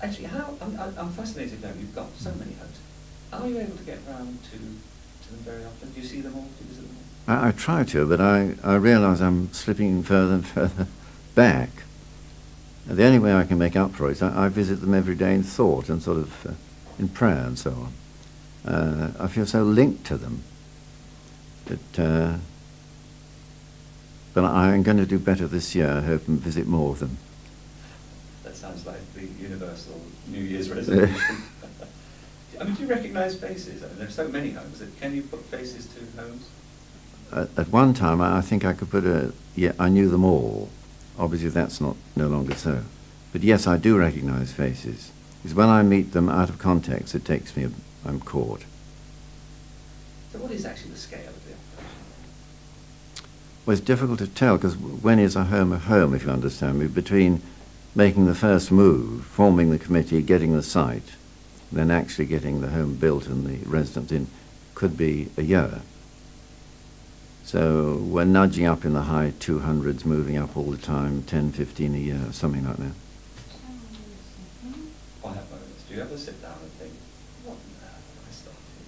Actually, I'm fascinated now, you've got so many homes. Are you able to get round to them very often? Do you see them all? Do you visit them all? I try to, but I realise I'm slipping further and further back. The only way I can make up for it is I visit them every day in thought and sort of in prayer and so on. I feel so linked to them that, but I'm going to do better this year. I hope and visit more of them. That sounds like the universal New Year's resolution. I mean, do you recognise faces? I mean, there's so many homes. Can you put faces to homes? At one time, I think I could put I knew them all. Obviously, that's no longer so. But yes, I do recognise faces. Because when I meet them out of context, it takes me, I'm caught. So what is actually the scale of the operation? Well, it's difficult to tell, because when is a home, if you understand me? Between making the first move, forming the committee, getting the site, then actually getting the home built and the residents in, could be a year. So we're nudging up in the high 200s, moving up all the time, 10, 15 a year, something like that. I have moments. Do you ever sit down and think, what on earth have I started?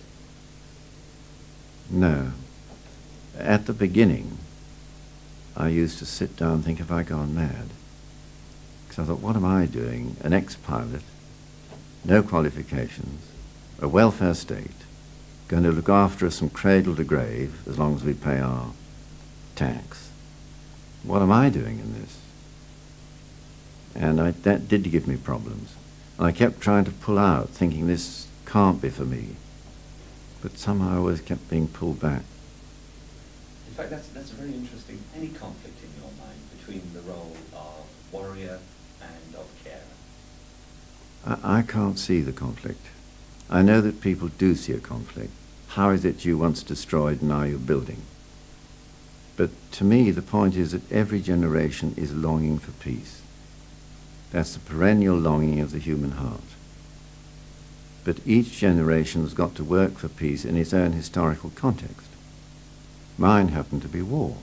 No. At the beginning, I used to sit down and think, have I gone mad? Because I thought, what am I doing? An ex-pilot, no qualifications, a welfare state, going to look after us from cradle to grave as long as we pay our tax. What am I doing in this? And that did give me problems. And I kept trying to pull out, thinking this can't be for me. But somehow I always kept being pulled back. In fact, that's very interesting. Any conflict in your mind between the role of warrior and of carer? I can't see the conflict. I know that people do see a conflict. How is it you once destroyed, now you're building? But to me, the point is that every generation is longing for peace. That's the perennial longing of the human heart. But each generation has got to work for peace in its own historical context. Mine happened to be war.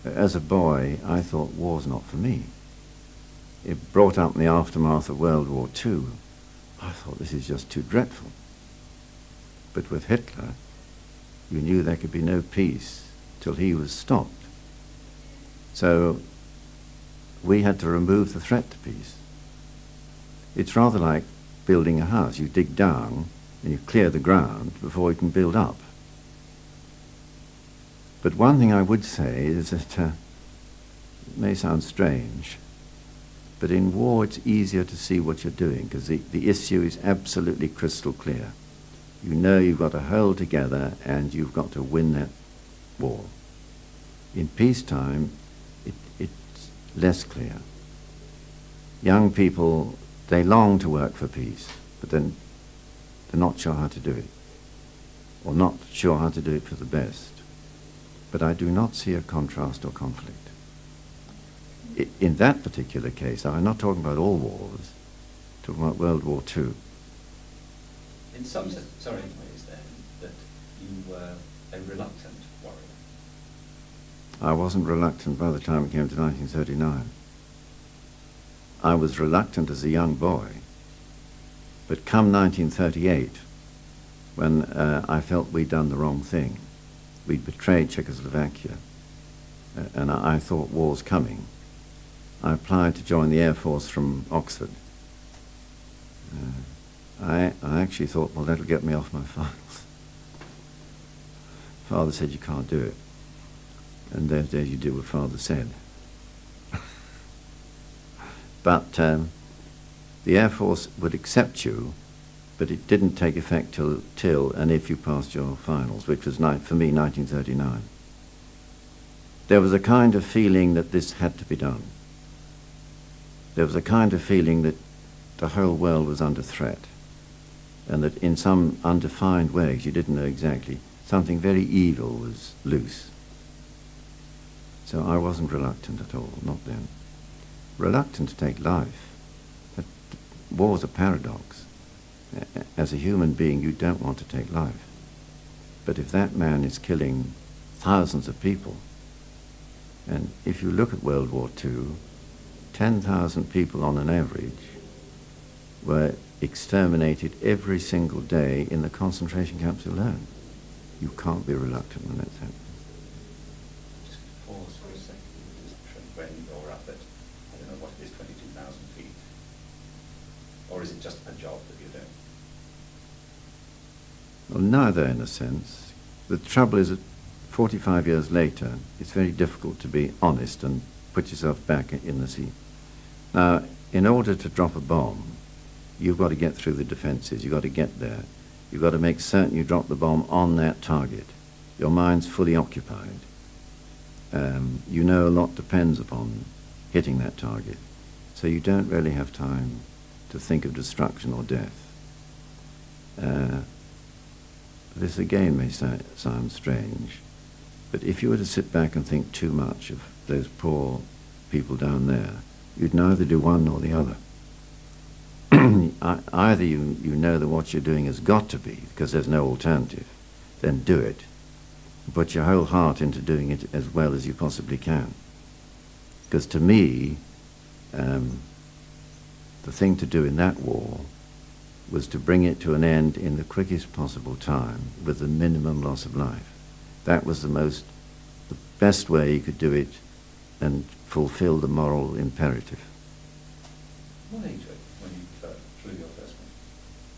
As a boy, I thought war's not for me. It brought up in the aftermath of World War II. I thought this is just too dreadful. But with Hitler, you knew there could be no peace till he was stopped. So we had to remove the threat to peace. It's rather like building a house. You dig down and you clear the ground before you can build up. But one thing I would say is that, it may sound strange, but in war it's easier to see what you're doing because the issue is absolutely crystal clear. You know you've got to hold together and you've got to win that war. In peacetime, it's less clear. Young people, they long to work for peace, but then they're not sure how to do it, or not sure how to do it for the best. But I do not see a contrast or conflict. In that particular case, I'm not talking about all wars, I'm talking about World War II. In some ways then, that you were a reluctant warrior. I wasn't reluctant by the time it came to 1939. I was reluctant as a young boy, but come 1938, when I felt we'd done the wrong thing, we'd betrayed Czechoslovakia, and I thought war's coming, I applied to join the Air Force from Oxford. I actually thought, well, that'll get me off my finals. Father said you can't do it. And those days you did what Father said. But the Air Force would accept you, but it didn't take effect till and if you passed your finals, which was, for me, 1939. There was a kind of feeling that this had to be done. There was a kind of feeling that the whole world was under threat, and that in some undefined ways, you didn't know exactly, something very evil was loose. So I wasn't reluctant at all, not then. Reluctant to take life. But war's a paradox. As a human being, you don't want to take life. But if that man is killing thousands of people, and if you look at World War II, 10,000 people on an average were exterminated every single day in the concentration camps alone. You can't be reluctant when that's happening. Just pause for a second. Just when you're up at, I don't know what it is, 22,000 feet. Or is it just a job that you're doing? Well, neither in a sense. The trouble is that 45 years later, it's very difficult to be honest and put yourself back in the sea. Now, in order to drop a bomb, you've got to get through the defences, you've got to get there. You've got to make certain you drop the bomb on that target. Your mind's fully occupied. You know a lot depends upon hitting that target. So you don't really have time to think of destruction or death. This again may sound strange, but if you were to sit back and think too much of those poor people down there, you'd neither do one nor the other. Either you know that what you're doing has got to be, because there's no alternative, then do it. Put your whole heart into doing it as well as you possibly can. Because to me, the thing to do in that war was to bring it to an end in the quickest possible time with the minimum loss of life. That was the best way you could do it and fulfill the moral imperative. What age were you when you flew your first one?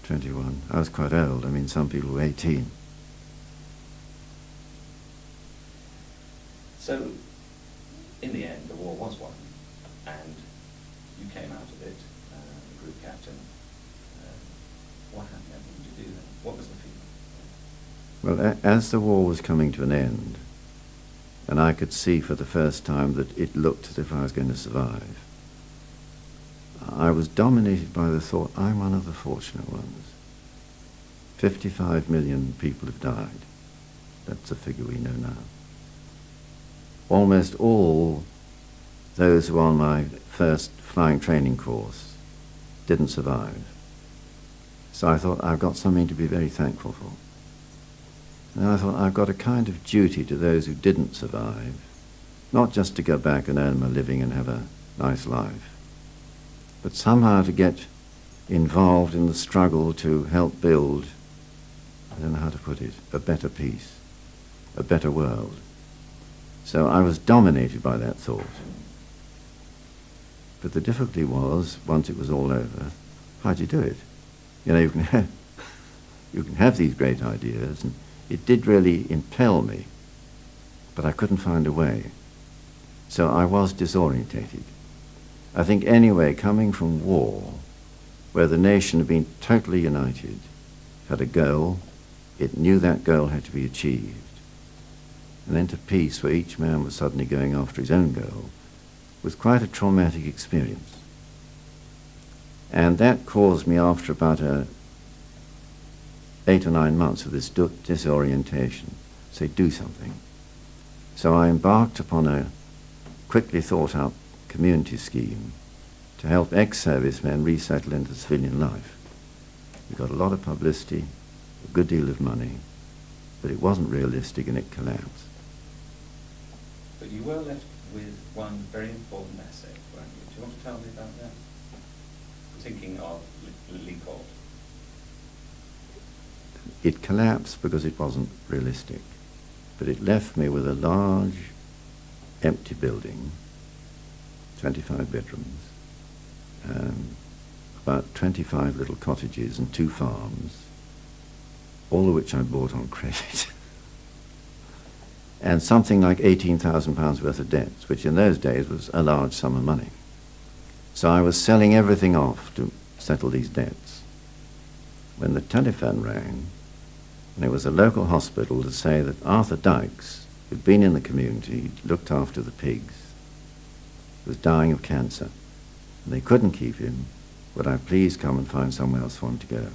21. I was quite old. I mean, some people were 18. So, in the end, the war was won, and you came out of it, the group captain. What happened? What did you do then? What was the feeling? Well, as the war was coming to an end, and I could see for the first time that it looked as if I was going to survive, I was dominated by the thought, I'm one of the fortunate ones. 55 million people have died. That's a figure we know now. Almost all those who were on my first flying training course didn't survive. So I thought, I've got something to be very thankful for. And I thought, I've got a kind of duty to those who didn't survive, not just to go back and earn my living and have a nice life, but somehow to get involved in the struggle to help build, I don't know how to put it, a better peace, a better world. So I was dominated by that thought. But the difficulty was, once it was all over, how do you do it? You know, you can have these great ideas, and it did really impel me, but I couldn't find a way. So I was disorientated. I think anyway, coming from war, where the nation had been totally united, had a goal, it knew that goal had to be achieved, and then to peace, where each man was suddenly going after his own goal, was quite a traumatic experience. And that caused me, after about 8 or 9 months of this disorientation, say, do something. So I embarked upon a quickly thought out community scheme to help ex-servicemen resettle into civilian life. We got a lot of publicity, a good deal of money, but it wasn't realistic and it collapsed. But you were left with one very important asset, weren't you? Do you want to tell me about that? Thinking of Lee Court. It collapsed because it wasn't realistic, but it left me with a large, empty building, 25 bedrooms, about 25 little cottages and 2 farms, all of which I bought on credit, and something like £18,000 worth of debts, which in those days was a large sum of money. So I was selling everything off to settle these debts. When the telephone rang, and it was a local hospital to say that Arthur Dykes, who'd been in the community, looked after the pigs, was dying of cancer, and they couldn't keep him, would I please come and find somewhere else for him to go?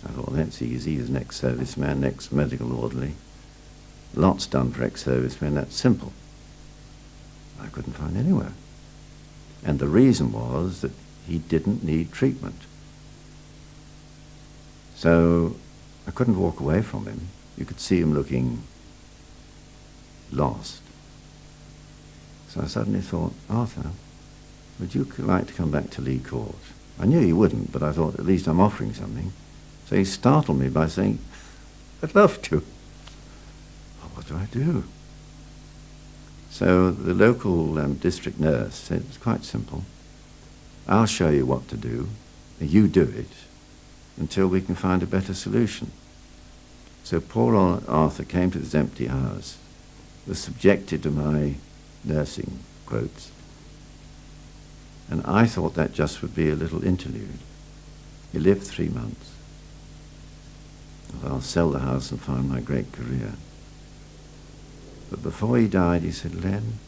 I thought, well, that's easy. He's an ex-serviceman, ex-medical orderly. Lots done for ex-servicemen, that's simple. I couldn't find anywhere. And the reason was that he didn't need treatment. So I couldn't walk away from him. You could see him looking lost. So I suddenly thought, Arthur, would you like to come back to Lee Court I knew he wouldn't, but I thought at least I'm offering something. So he startled me by saying, I'd love to. Well, what do I do? So the local district nurse said, it's quite simple. I'll show you what to do. You do it until we can find a better solution. So poor old Arthur came to this empty house, was subjected to my nursing quotes, and I thought that just would be a little interlude. He lived 3 months. I'll sell the house and find my great career. But before he died, he said, Len,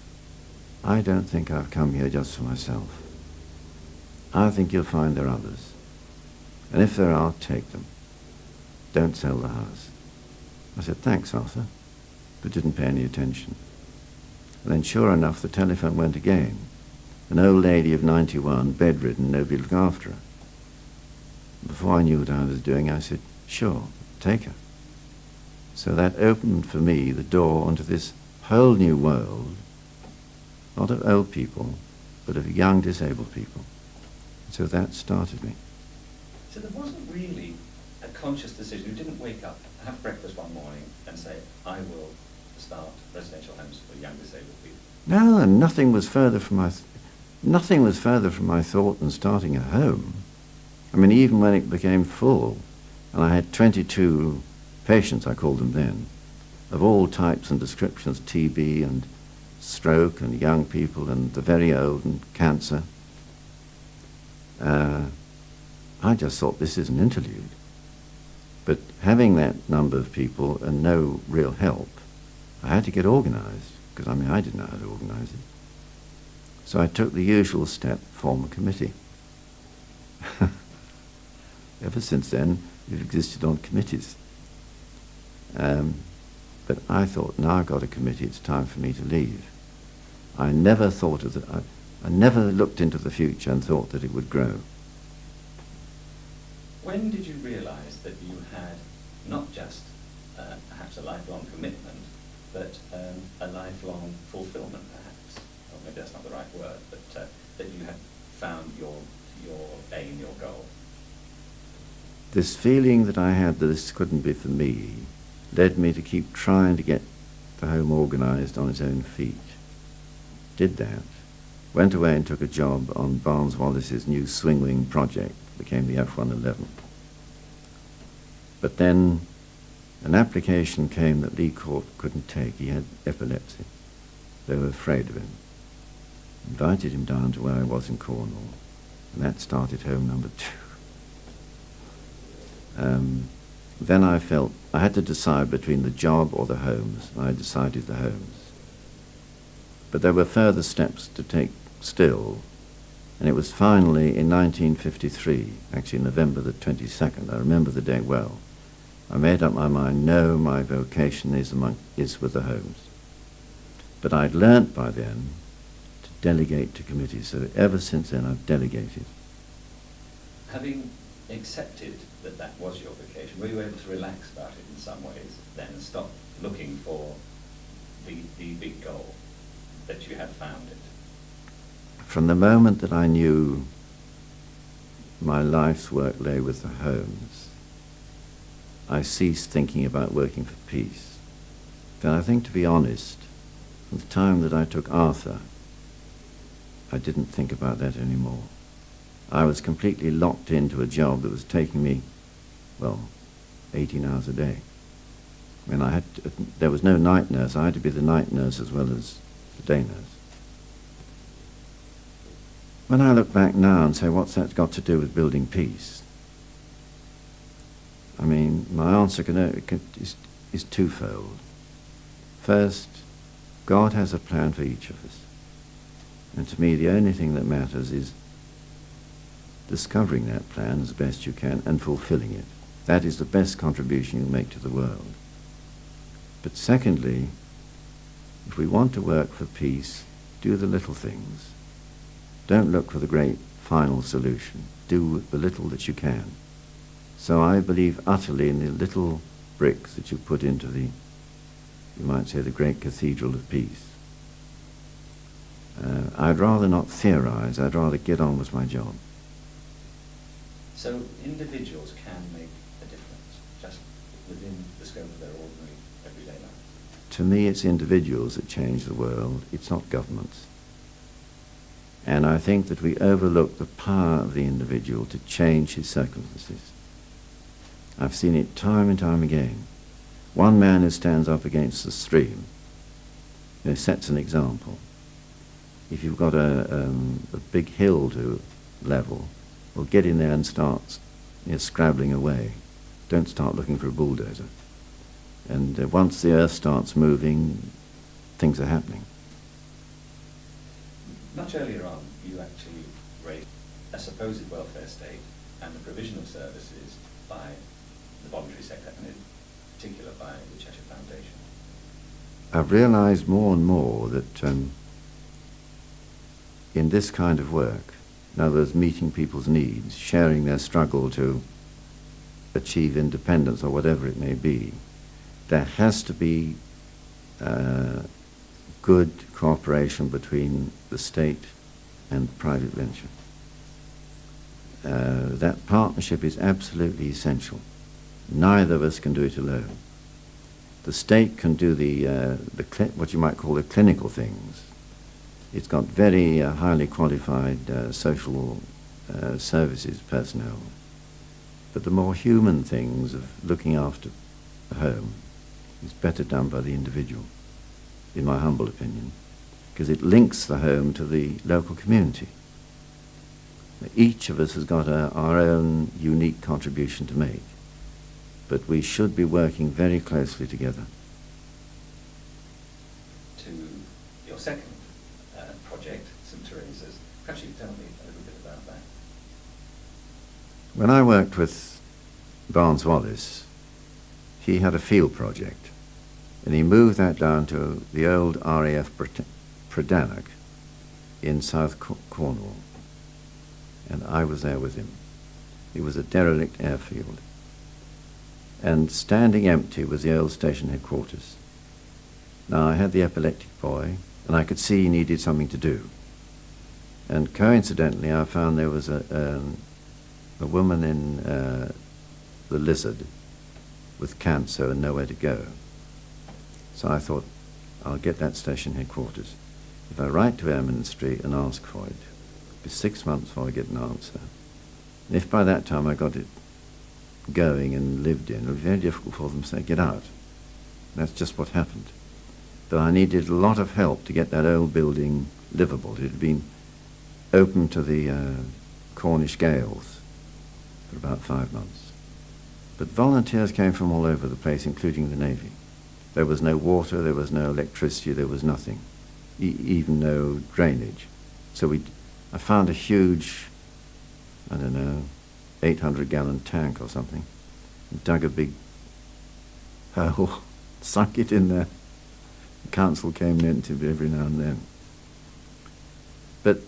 I don't think I've come here just for myself. I think you'll find there are others. And if there are, take them. Don't sell the house. I said, thanks, Arthur, but didn't pay any attention. And then sure enough, the telephone went again. An old lady of 91, bedridden, nobody looked after her. Before I knew what I was doing, I said, sure, take her. So that opened for me the door onto this whole new world, not of old people, but of young disabled people. So that started me. So there wasn't really a conscious decision. You didn't wake up, have breakfast one morning and say, I will start residential homes for young disabled people. No, and nothing was further from my thought than starting a home. I mean, even when it became full, and I had 22 patients, I called them then, of all types and descriptions, TB and stroke and young people and the very old and cancer. I just thought this is an interlude. But having that number of people and no real help, I had to get organized, because I didn't know how to organize it. So I took the usual step, form a committee. Ever since then, we've existed on committees. But I thought, now I've got a committee, it's time for me to leave. I never thought of that. I never looked into the future and thought that it would grow. When did you realise that you had not just perhaps a lifelong commitment, but a lifelong fulfilment, perhaps? Or maybe that's not the right word, but that you had found your aim, your goal? This feeling that I had that this couldn't be for me led me to keep trying to get the home organised on its own feet. Did that. Went away and took a job on Barnes Wallis's new swing wing project, became the F111. But then an application came that Lee Court couldn't take. He had epilepsy. They were afraid of him. Invited him down to where I was in Cornwall, and that started home number 2. Then I felt I had to decide between the job or the homes, and I decided the homes. But there were further steps to take still, and it was finally in 1953, actually November the 22nd, I remember the day well, I made up my mind, no, my vocation is with the homes. But I'd learnt by then to delegate to committees, so ever since then I've delegated. Having accepted that that was your vocation, were you able to relax about it in some ways then and stop looking for the big goal, that you had found it? From the moment that I knew my life's work lay with the homes, I ceased thinking about working for peace. And I think, to be honest, from the time that I took Arthur, I didn't think about that anymore. I was completely locked into a job that was taking me, 18 hours a day. I mean, there was no night nurse. I had to be the night nurse as well as the day nurse. When I look back now and say, what's that got to do with building peace? I mean, my answer is twofold. First, God has a plan for each of us. And to me, the only thing that matters is discovering that plan as best you can and fulfilling it. That is the best contribution you make to the world. But secondly, if we want to work for peace, do the little things. Don't look for the great final solution. Do the little that you can. So I believe utterly in the little bricks that you put into you might say, the great cathedral of peace. I'd rather not theorize. I'd rather get on with my job. So individuals can make a difference, just within the scope of their ordinary everyday life. To me, it's individuals that change the world. It's not governments. And I think that we overlook the power of the individual to change his circumstances. I've seen it time and time again. One man who stands up against the stream, sets an example. If you've got a big hill to level, well, get in there and start scrabbling away. Don't start looking for a bulldozer. And once the earth starts moving, things are happening. Much earlier on, you actually raised a supposed welfare state and the provision of services by the voluntary sector, and in particular by the Cheshire Foundation. I've realised more and more that in this kind of work, in other words, meeting people's needs, sharing their struggle to achieve independence or whatever it may be, there has to be good cooperation between the state and private venture. That partnership is absolutely essential. Neither of us can do it alone. The state can do what you might call the clinical things. It's got very highly qualified social services personnel. But the more human things of looking after the home is better done by the individual, in my humble opinion, because it links the home to the local community. Each of us has got our own unique contribution to make, but we should be working very closely together. To your second project, St. Teresa's, perhaps you could tell me a little bit about that. When I worked with Barnes Wallis, he had a field project, and he moved that down to the old RAF Predannock in South Cornwall, and I was there with him. It was a derelict airfield, and standing empty was the old station headquarters. Now, I had the epileptic boy, and I could see he needed something to do. And coincidentally, I found there was a woman in the Lizard with cancer and nowhere to go. So I thought, I'll get that station headquarters. If I write to Eminent Street and ask for it, it'll be 6 months before I get an answer. And if by that time I got it going and lived in, it would be very difficult for them to say, get out. And that's just what happened. But I needed a lot of help to get that old building livable. It had been open to the Cornish gales for about 5 months. But volunteers came from all over the place, including the Navy. There was no water, there was no electricity, there was nothing, even no drainage. So I found a huge, 800-gallon tank or something, and dug a big hole, sunk it in there. The council came in every now and then. But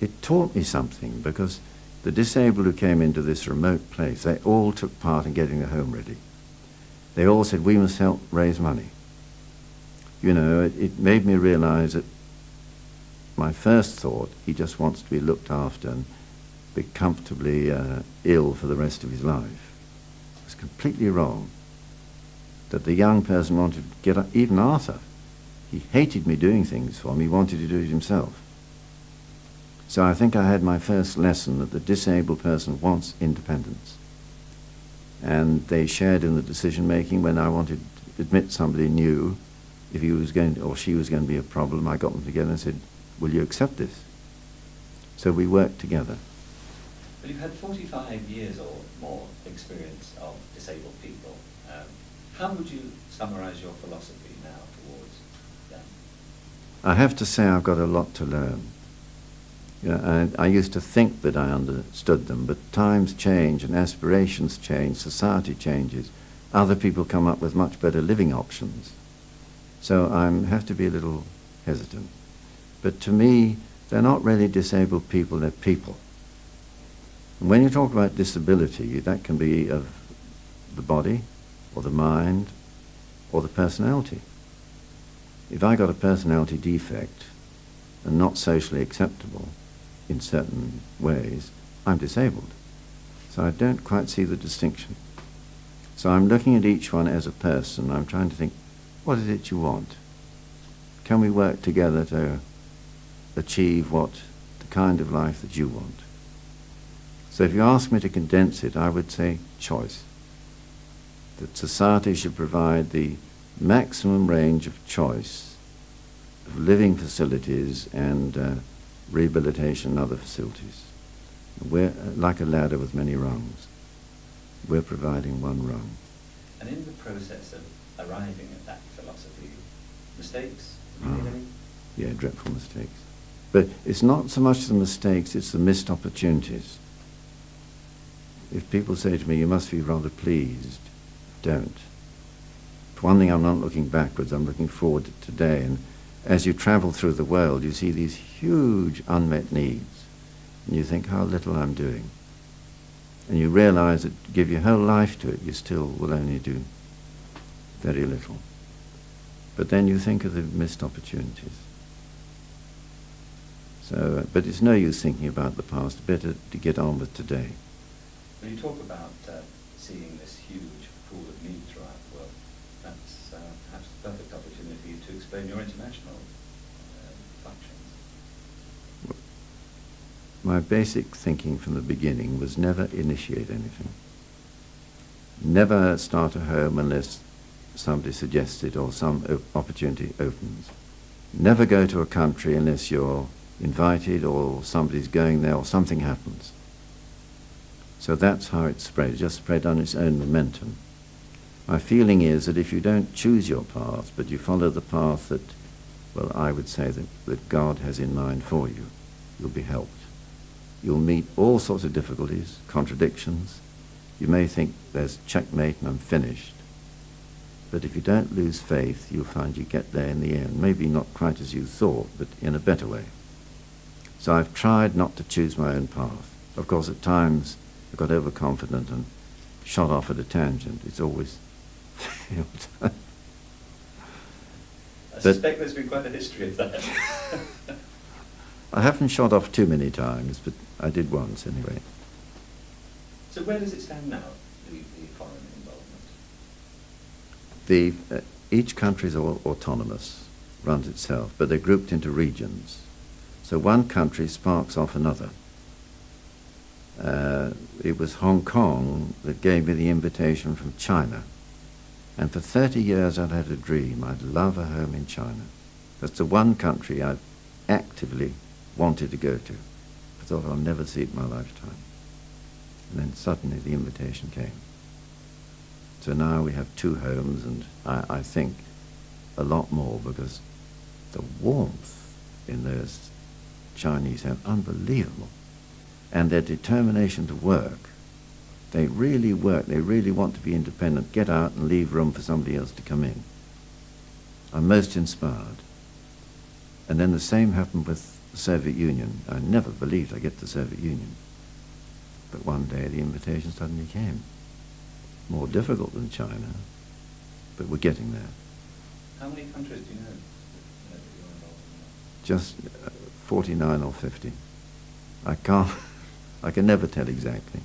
it taught me something, because the disabled who came into this remote place, they all took part in getting the home ready. They all said, we must help raise money. It made me realize that my first thought, he just wants to be looked after and be comfortably ill for the rest of his life. It was completely wrong. That the young person wanted to get up, even Arthur. He hated me doing things for him, he wanted to do it himself. So I think I had my first lesson that the disabled person wants independence. And they shared in the decision making. When I wanted to admit somebody new, if he was going to, or she was going to be a problem, I got them together and said, will you accept this? So we worked together. Well, you've had 45 years or more experience of disabled people. How would you summarise your philosophy now towards them? I have to say I've got a lot to learn. I used to think that I understood them, but times change and aspirations change, society changes. Other people come up with much better living options. So I have to be a little hesitant. But to me, they're not really disabled people, they're people. And when you talk about disability, that can be of the body, or the mind, or the personality. If I got a personality defect and not socially acceptable in certain ways, I'm disabled. So I don't quite see the distinction. So I'm looking at each one as a person. I'm trying to think, what is it you want? Can we work together to achieve the kind of life that you want? So if you ask me to condense it, I would say choice. That society should provide the maximum range of choice of living facilities and rehabilitation and other facilities. We're like a ladder with many rungs. We're providing one rung. And in the process of arriving at that philosophy, mistakes? Have you made any? Yeah, dreadful mistakes. But it's not so much the mistakes, it's the missed opportunities. If people say to me, you must be rather pleased, don't. For one thing, I'm not looking backwards, I'm looking forward to today. And as you travel through the world, you see these huge unmet needs. And you think, how little I'm doing. And you realize that give your whole life to it, you still will only do very little. But then you think of the missed opportunities. So, but it's no use thinking about the past, better to get on with today. When you talk about seeing this huge pool of need throughout the world, that's perhaps the perfect opportunity to explain your international functions. My basic thinking from the beginning was never initiate anything. Never start a home unless somebody suggests it or some opportunity opens. Never go to a country unless you're invited or somebody's going there or something happens. So that's how it spread. It just spread on its own momentum. My feeling is that if you don't choose your path, but you follow the path that, well, I would say that God has in mind for you, you'll be helped. You'll meet all sorts of difficulties, contradictions. You may think there's checkmate and I'm finished. But if you don't lose faith, you'll find you get there in the end. Maybe not quite as you thought, but in a better way. So I've tried not to choose my own path. Of course, at times I got overconfident and shot off at a tangent. It's always failed. I suspect there's been quite a history of that. I haven't shot off too many times, but I did once anyway. So where does it stand now, the foreign involvement? Each country is autonomous, runs itself, but they're grouped into regions. So one country sparks off another. It was Hong Kong that gave me the invitation from China. And for 30 years I'd had a dream. I'd love a home in China. That's the one country I've actively wanted to go to. I thought I'll never see it in my lifetime. And then suddenly the invitation came. So now we have 2 homes, and I think a lot more, because the warmth in those Chinese homes, unbelievable. And their determination to work. They really work, they really want to be independent, get out and leave room for somebody else to come in. I'm most inspired. And then the same happened with the Soviet Union. I never believed I'd get to the Soviet Union. But one day the invitation suddenly came. More difficult than China, but we're getting there. How many countries do you know that you're involved in? Just 49 or 50. I can never tell exactly.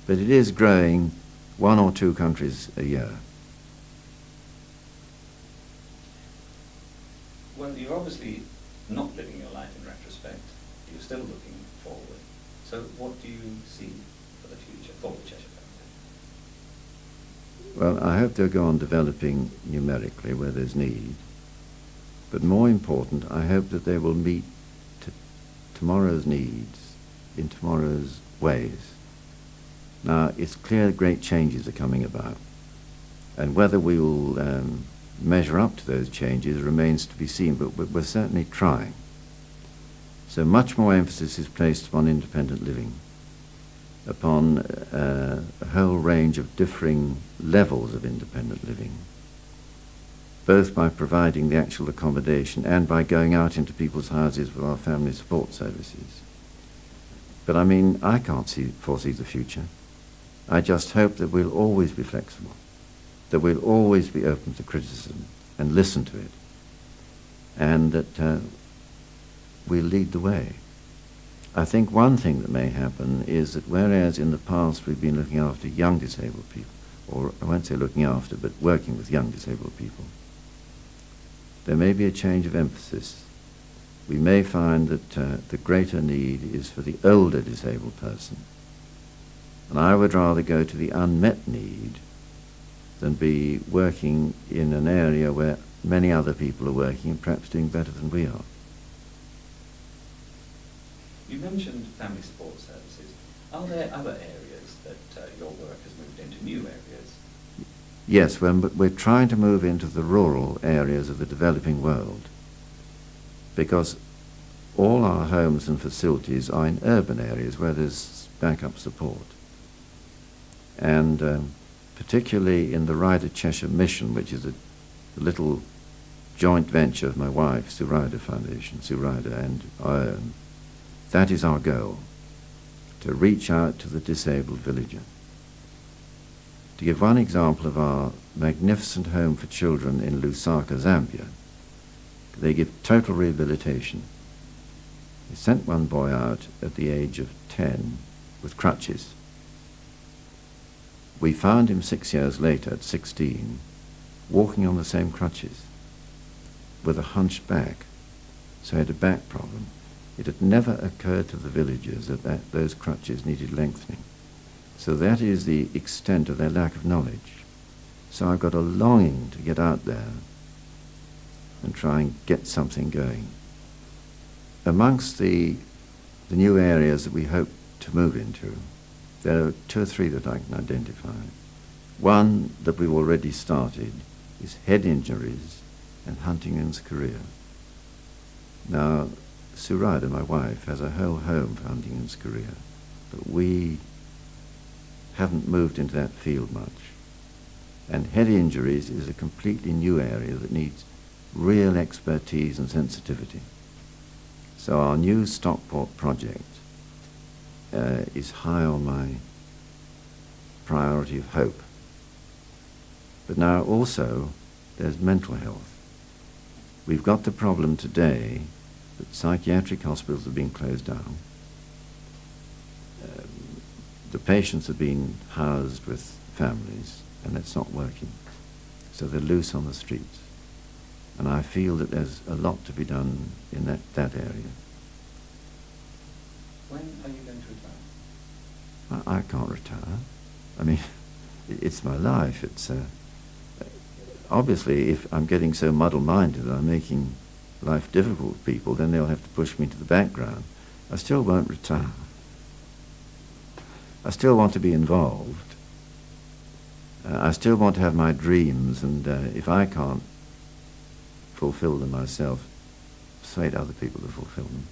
But it is growing 1 or 2 countries a year. Well, you're obviously not living your life in retrospect. You're still looking forward. So what do you see for the future, for the Cheshire family? Well, I hope they'll go on developing numerically where there's need. But more important, I hope that they will meet tomorrow's needs in tomorrow's ways. Now, it's clear great changes are coming about. And whether we will measure up to those changes remains to be seen, but we're certainly trying. So much more emphasis is placed upon independent living, upon a whole range of differing levels of independent living, both by providing the actual accommodation and by going out into people's houses with our family support services. But I mean, I can't foresee the future. I just hope that we'll always be flexible, that we'll always be open to criticism and listen to it, and that we'll lead the way. I think one thing that may happen is that whereas in the past we've been looking after young disabled people, or I won't say looking after, but working with young disabled people, there may be a change of emphasis. We may find that the greater need is for the older disabled person. And I would rather go to the unmet need than be working in an area where many other people are working and perhaps doing better than we are. You mentioned family support services. Are there other areas that your work has moved into, new areas? Yes, we're trying to move into the rural areas of the developing world, because all our homes and facilities are in urban areas where there's backup support. And particularly in the Leonard Cheshire mission, which is a little joint venture of my wife, Sue Ryder Foundation, Sue Ryder, and I own, that is our goal, to reach out to the disabled villager. To give one example of our magnificent home for children in Lusaka, Zambia, they give total rehabilitation. They sent one boy out at the age of 10 with crutches. We found him 6 years later, at 16, walking on the same crutches, with a hunched back, so he had a back problem. It had never occurred to the villagers that those crutches needed lengthening. So that is the extent of their lack of knowledge. So I've got a longing to get out there and try and get something going. Amongst the new areas that we hope to move into, there are 2 or 3 that I can identify. One that we've already started is head injuries and Huntington's career. Now, Sue Ryder, my wife, has a whole home for Huntington's career, but we haven't moved into that field much. And head injuries is a completely new area that needs real expertise and sensitivity. So our new Stockport project is high on my priority of hope. But now also there's mental health. We've got the problem today that psychiatric hospitals are being closed down. The patients are being housed with families, and it's not working. So they're loose on the streets. And I feel that there's a lot to be done in that area. When are you going to retire? I can't retire. I mean, it's my life. It's obviously, if I'm getting so muddle-minded that I'm making life difficult for people, then they'll have to push me to the background. I still won't retire. I still want to be involved. I still want to have my dreams, and if I can't fulfill them myself, persuade other people to fulfill them.